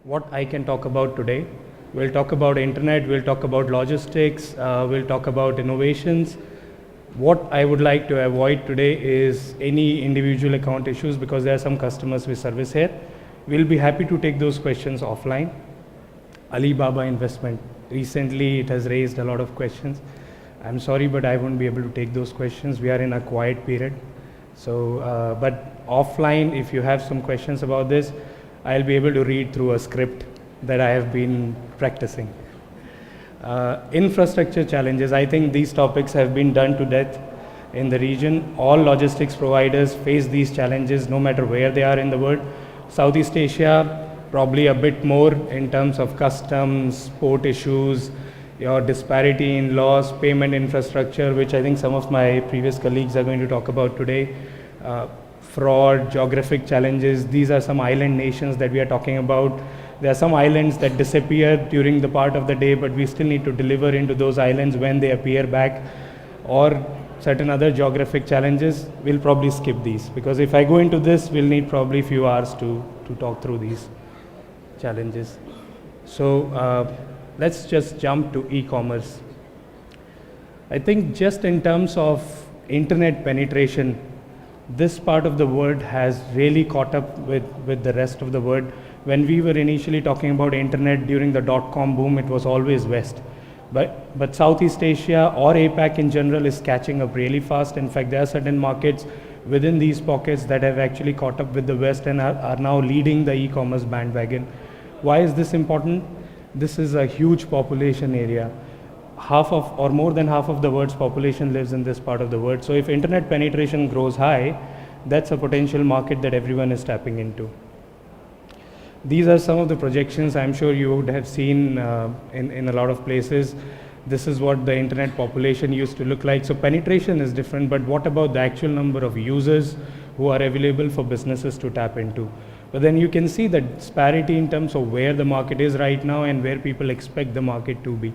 what I can talk about today. We'll talk about internet, we'll talk about logistics, we'll talk about innovations. What I would like to avoid today is any individual account issues because there are some customers we service here. We'll be happy to take those questions offline. Alibaba investment. Recently, it has raised a lot of questions. I'm sorry, but I won't be able to take those questions. We are in a quiet period. So, but offline, if you have some questions about this, I'll be able to read through a script that I have been practicing. Infrastructure challenges. I think these topics have been done to death in the region. All logistics providers face these challenges no matter where they are in the world. Southeast Asia, probably a bit more in terms of customs, port issues, your disparity in laws, payment infrastructure, which I think some of my previous colleagues are going to talk about today. Fraud, geographic challenges. These are some island nations that we are talking about. There are some islands that disappear during the part of the day, but we still need to deliver into those islands when they appear back. Or certain other geographic challenges, we'll probably skip these. Because if I go into this, we'll need probably a few hours to talk through these challenges. So let's just jump to e-commerce. I think just in terms of internet penetration, this part of the world has really caught up with the rest of the world. When we were initially talking about internet during the .com boom, it was always West. But Southeast Asia or APAC in general is catching up really fast. In fact, there are certain markets within these pockets that have actually caught up with the West and are now leading the e-commerce bandwagon. Why is this important? This is a huge population area. Half of, or more than half of the world's population lives in this part of the world. So if internet penetration grows high, that's a potential market that everyone is tapping into. These are some of the projections I'm sure you would have seen in a lot of places. This is what the internet population used to look like. So penetration is different, but what about the actual number of users who are available for businesses to tap into? But then you can see the disparity in terms of where the market is right now and where people expect the market to be.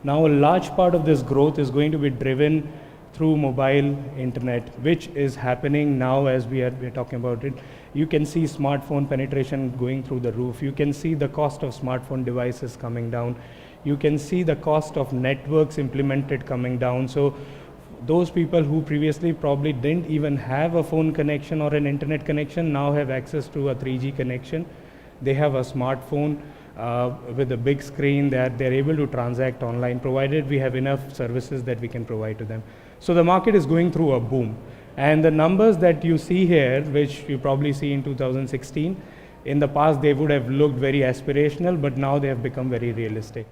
Now a large part of this growth is going to be driven through mobile internet, which is happening now as we are talking about it. You can see smartphone penetration going through the roof. You can see the cost of smartphone devices coming down. You can see the cost of networks implemented coming down. So those people who previously probably didn't even have a phone connection or an internet connection now have access to a 3G connection. They have a smartphone with a big screen that they're able to transact online, provided we have enough services that we can provide to them. So the market is going through a boom. And the numbers that you see here, which you probably see in 2016, in the past they would have looked very aspirational, but now they have become very realistic.